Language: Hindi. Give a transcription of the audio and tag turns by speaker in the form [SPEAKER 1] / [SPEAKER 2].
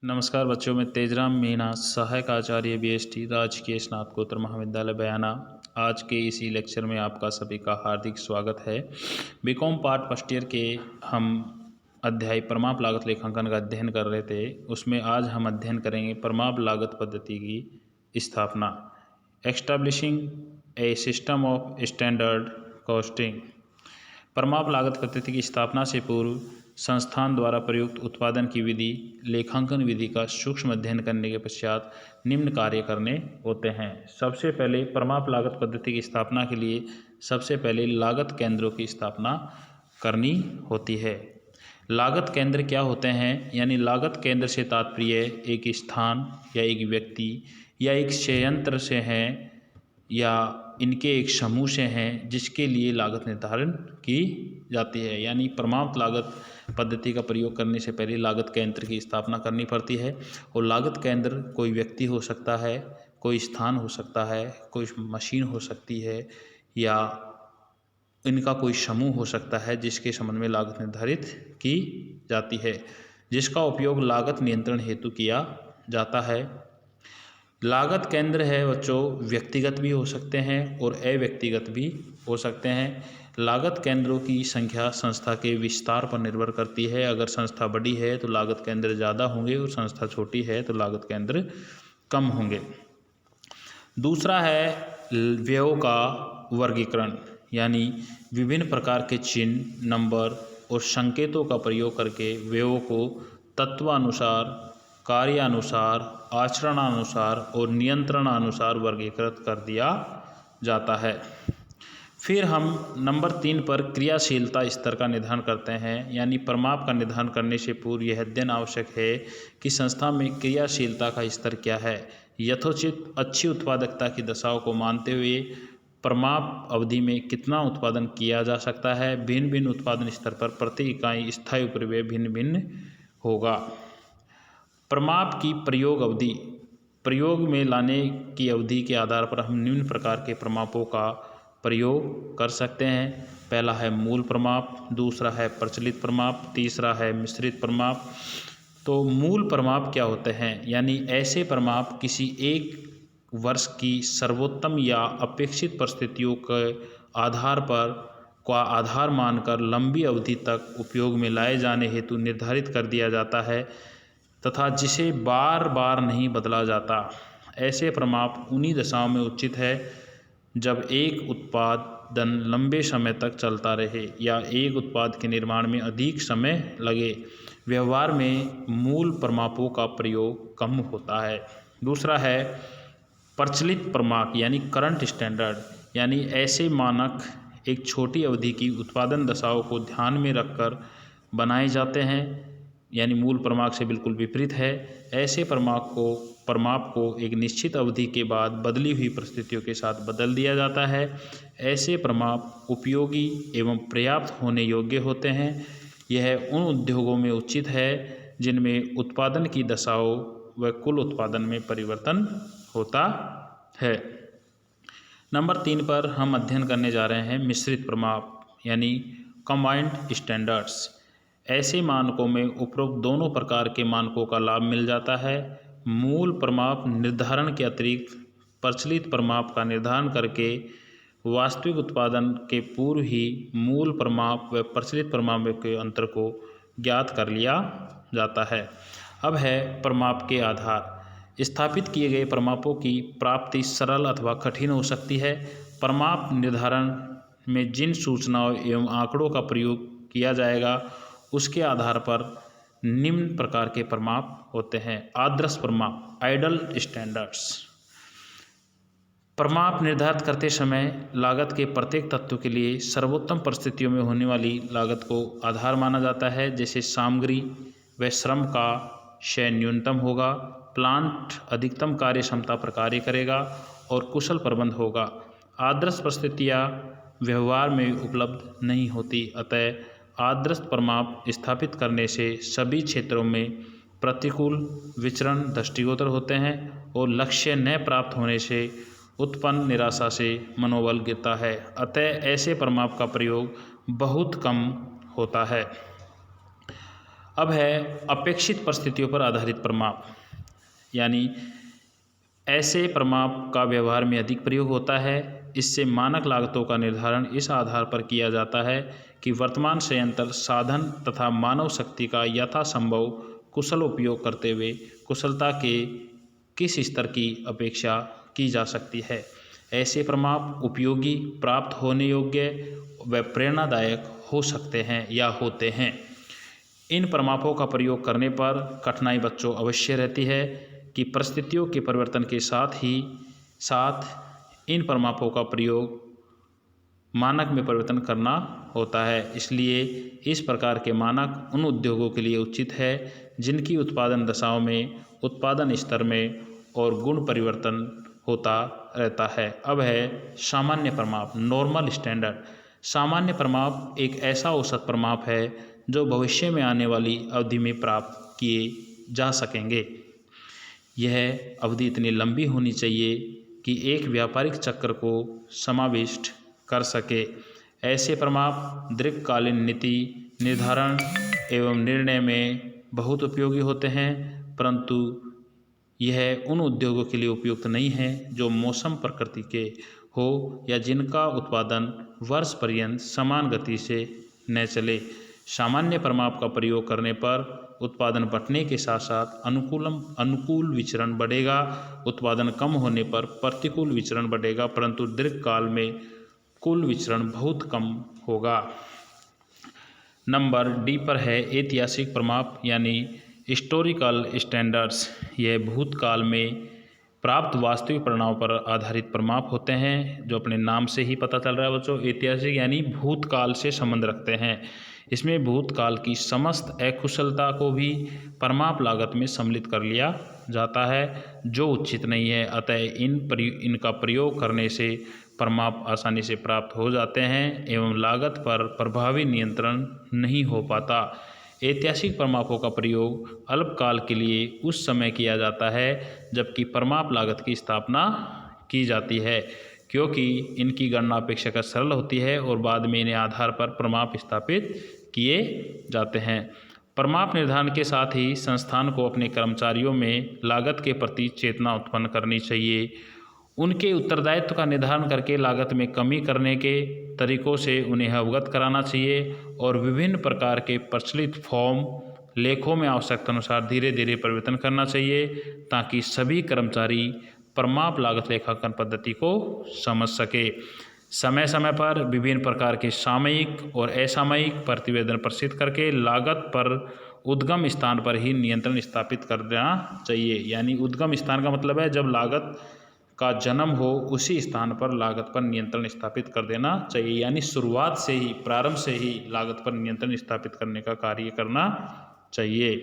[SPEAKER 1] नमस्कार बच्चों, मैं तेजराम मीणा, सहायक आचार्य बीएसटी राजकीय स्नातकोत्तर महाविद्यालय बयाना। आज के इसी लेक्चर में आपका सभी का हार्दिक स्वागत है। बीकॉम पार्ट फर्स्ट ईयर के हम अध्याय परमाप लागत लेखांकन का अध्ययन कर रहे थे। उसमें आज हम अध्ययन करेंगे परमाप लागत पद्धति की स्थापना, establishing a system of standard costing. परमाप लागत पद्धति की स्थापना से पूर्व संस्थान द्वारा प्रयुक्त उत्पादन की विधि, लेखांकन विधि का सूक्ष्म अध्ययन करने के पश्चात निम्न कार्य करने होते हैं। सबसे पहले परमाप लागत पद्धति की स्थापना के लिए सबसे पहले लागत केंद्रों की स्थापना करनी होती है। लागत केंद्र क्या होते हैं? यानी लागत केंद्र से तात्पर्य एक स्थान या एक व्यक्ति या एक संयंत्र से है या इनके एक समूह से हैं जिसके लिए लागत निर्धारण की जाती है। यानी परमाप लागत पद्धति का प्रयोग करने से पहले लागत केंद्र की स्थापना करनी पड़ती है। और लागत केंद्र कोई व्यक्ति हो सकता है, कोई स्थान हो सकता है, कोई मशीन हो सकती है या इनका कोई समूह हो सकता है जिसके संबंध में लागत निर्धारित की जाती है, जिसका उपयोग लागत नियंत्रण हेतु किया जाता है। लागत केंद्र है बच्चों, व्यक्तिगत भी हो सकते हैं और अव्यक्तिगत भी हो सकते हैं। लागत केंद्रों की संख्या संस्था के विस्तार पर निर्भर करती है। अगर संस्था बड़ी है तो लागत केंद्र ज़्यादा होंगे और संस्था छोटी है तो लागत केंद्र कम होंगे। दूसरा है व्ययों का वर्गीकरण, यानी विभिन्न प्रकार के चिन्ह, नंबर और संकेतों का प्रयोग करके व्ययों को तत्वानुसार, कार्यानुसार, आचरणानुसार और नियंत्रणानुसार वर्गीकृत कर दिया जाता है। फिर हम नंबर 3 पर क्रियाशीलता स्तर का निर्धारण करते हैं। यानी परमाप का निर्धारण करने से पूर्व यह अध्ययन आवश्यक है कि संस्था में क्रियाशीलता का स्तर क्या है। यथोचित अच्छी उत्पादकता की दशाओं को मानते हुए परमाप अवधि में कितना उत्पादन किया जा सकता है। भिन्न भिन्न उत्पादन स्तर पर प्रति इकाई स्थायी उपरिव्यय भिन्न भिन्न होगा। परमाप की प्रयोग अवधि, प्रयोग में लाने की अवधि के आधार पर हम निम्न प्रकार के परमापों का प्रयोग कर सकते हैं। पहला है मूल परमाप, दूसरा है प्रचलित परमाप, तीसरा है मिश्रित परमाप। तो मूल परमाप क्या होते हैं? यानी ऐसे परमाप किसी एक वर्ष की सर्वोत्तम या अपेक्षित परिस्थितियों के आधार पर का आधार मानकर लंबी अवधि तक उपयोग में लाए जाने हेतु निर्धारित कर दिया जाता है तथा जिसे बार बार नहीं बदला जाता। ऐसे परमाप उन्हीं दशाओं में उचित है जब एक उत्पादन लंबे समय तक चलता रहे या एक उत्पाद के निर्माण में अधिक समय लगे। व्यवहार में मूल परमापों का प्रयोग कम होता है। दूसरा है प्रचलित परमाप, यानी करंट स्टैंडर्ड। यानी ऐसे मानक एक छोटी अवधि की उत्पादन दशाओं को ध्यान में रखकर बनाए जाते हैं, यानी मूल परमाप से बिल्कुल विपरीत है। ऐसे परमाप को एक निश्चित अवधि के बाद बदली हुई परिस्थितियों के साथ बदल दिया जाता है। ऐसे परमाप उपयोगी एवं पर्याप्त होने योग्य होते हैं। यह उन उद्योगों में उचित है जिनमें उत्पादन की दशाओं व कुल उत्पादन में परिवर्तन होता है। नंबर 3 पर हम अध्ययन करने जा रहे हैं मिश्रित परमाप, यानी कंबाइंड स्टैंडर्ड्स। ऐसे मानकों में उपरोक्त दोनों प्रकार के मानकों का लाभ मिल जाता है। मूल परमाप निर्धारण के अतिरिक्त प्रचलित परमाप का निर्धारण करके वास्तविक उत्पादन के पूर्व ही मूल परमाप व प्रचलित परमाप के अंतर को ज्ञात कर लिया जाता है। अब है परमाप के आधार। स्थापित किए गए परमापों की प्राप्ति सरल अथवा कठिन हो सकती है। परमाप निर्धारण में जिन सूचनाओं एवं आंकड़ों का प्रयोग किया जाएगा उसके आधार पर निम्न प्रकार के परमाप होते हैं। आदर्श परमाप, आइडल स्टैंडर्ड्स। परमाप निर्धारित करते समय लागत के प्रत्येक तत्व के लिए सर्वोत्तम परिस्थितियों में होने वाली लागत को आधार माना जाता है। जैसे सामग्री व श्रम का क्षय न्यूनतम होगा, प्लांट अधिकतम कार्य क्षमता पर कार्य करेगा और कुशल प्रबंध होगा। आदर्श परिस्थितियाँ व्यवहार में उपलब्ध नहीं होती, अतः आदर्श परमाप स्थापित करने से सभी क्षेत्रों में प्रतिकूल विचरण दृष्टिगोचर होते हैं और लक्ष्य न प्राप्त होने से उत्पन्न निराशा से मनोबल गिरता है। अतः ऐसे परमाप का प्रयोग बहुत कम होता है। अब है अपेक्षित परिस्थितियों पर आधारित प्रमाप, यानी ऐसे प्रमाप का व्यवहार में अधिक प्रयोग होता है। इससे मानक लागतों का निर्धारण इस आधार पर किया जाता है कि वर्तमान संयंत्र साधन तथा मानव शक्ति का यथासंभव कुशल उपयोग करते हुए कुशलता के किस स्तर की अपेक्षा की जा सकती है। ऐसे प्रमाप उपयोगी, प्राप्त होने योग्य व प्रेरणादायक हो सकते हैं या होते हैं। इन प्रमापों का प्रयोग करने पर कठिनाई बच्चों अवश्य रहती है कि परिस्थितियों के परिवर्तन के साथ इन प्रमापों का प्रयोग मानक में परिवर्तन करना होता है। इसलिए इस प्रकार के मानक उन उद्योगों के लिए उचित है जिनकी उत्पादन दशाओं में, उत्पादन स्तर में और गुण परिवर्तन होता रहता है। अब है सामान्य प्रमाप, नॉर्मल स्टैंडर्ड। सामान्य प्रमाप एक ऐसा औसत प्रमाप है जो भविष्य में आने वाली अवधि में प्राप्त किए जा सकेंगे। यह अवधि इतनी लंबी होनी चाहिए कि एक व्यापारिक चक्र को समाविष्ट कर सके। ऐसे प्रमाप दीर्घकालीन नीति निर्धारण एवं निर्णय में बहुत उपयोगी होते हैं, परंतु यह उन उद्योगों के लिए उपयुक्त नहीं है जो मौसम प्रकृति के हो या जिनका उत्पादन वर्ष पर्यंत समान गति से न चले। सामान्य प्रमाप का प्रयोग करने पर उत्पादन बढ़ने के साथ साथ अनुकूल विचरण बढ़ेगा। उत्पादन कम होने पर प्रतिकूल विचरण बढ़ेगा, परंतु दीर्घकाल में कुल विचरण बहुत कम होगा। नंबर डी पर है ऐतिहासिक प्रमाप, यानी हिस्टोरिकल स्टैंडर्ड्स। यह भूतकाल में प्राप्त वास्तविक परिणामों पर आधारित प्रमाप होते हैं, जो अपने नाम से ही पता चल रहा है बच्चों। ऐतिहासिक यानी भूतकाल से संबंध रखते हैं। इसमें भूतकाल की समस्त अकुशलता को भी प्रमाप लागत में सम्मिलित कर लिया जाता है, जो उचित नहीं है। अतः इनका प्रयोग करने से प्रमाप आसानी से प्राप्त हो जाते हैं एवं लागत पर प्रभावी नियंत्रण नहीं हो पाता। ऐतिहासिक प्रमापों का प्रयोग अल्पकाल के लिए उस समय किया जाता है जबकि प्रमाप लागत की स्थापना की जाती है, क्योंकि इनकी गणना अपेक्षाकृत सरल होती है और बाद में इन्हें आधार पर प्रमाप स्थापित किए जाते हैं। प्रमाप निर्धारण के साथ ही संस्थान को अपने कर्मचारियों में लागत के प्रति चेतना उत्पन्न करनी चाहिए। उनके उत्तरदायित्व का निर्धारण करके लागत में कमी करने के तरीकों से उन्हें अवगत कराना चाहिए और विभिन्न प्रकार के प्रचलित फॉर्म लेखों में आवश्यकता अनुसार धीरे धीरे परिवर्तन करना चाहिए, ताकि सभी कर्मचारी प्रमाप लागत लेखांकन पद्धति को समझ सके। समय समय पर विभिन्न प्रकार के सामयिक और असामयिक प्रतिवेदन प्रसिद्ध करके लागत पर उद्गम स्थान पर ही नियंत्रण स्थापित कर देना चाहिए। यानी उद्गम स्थान का मतलब है जब लागत का जन्म हो उसी स्थान पर लागत पर नियंत्रण स्थापित कर देना चाहिए। यानी शुरुआत से ही, प्रारंभ से ही लागत पर नियंत्रण स्थापित करने का कार्य करना चाहिए।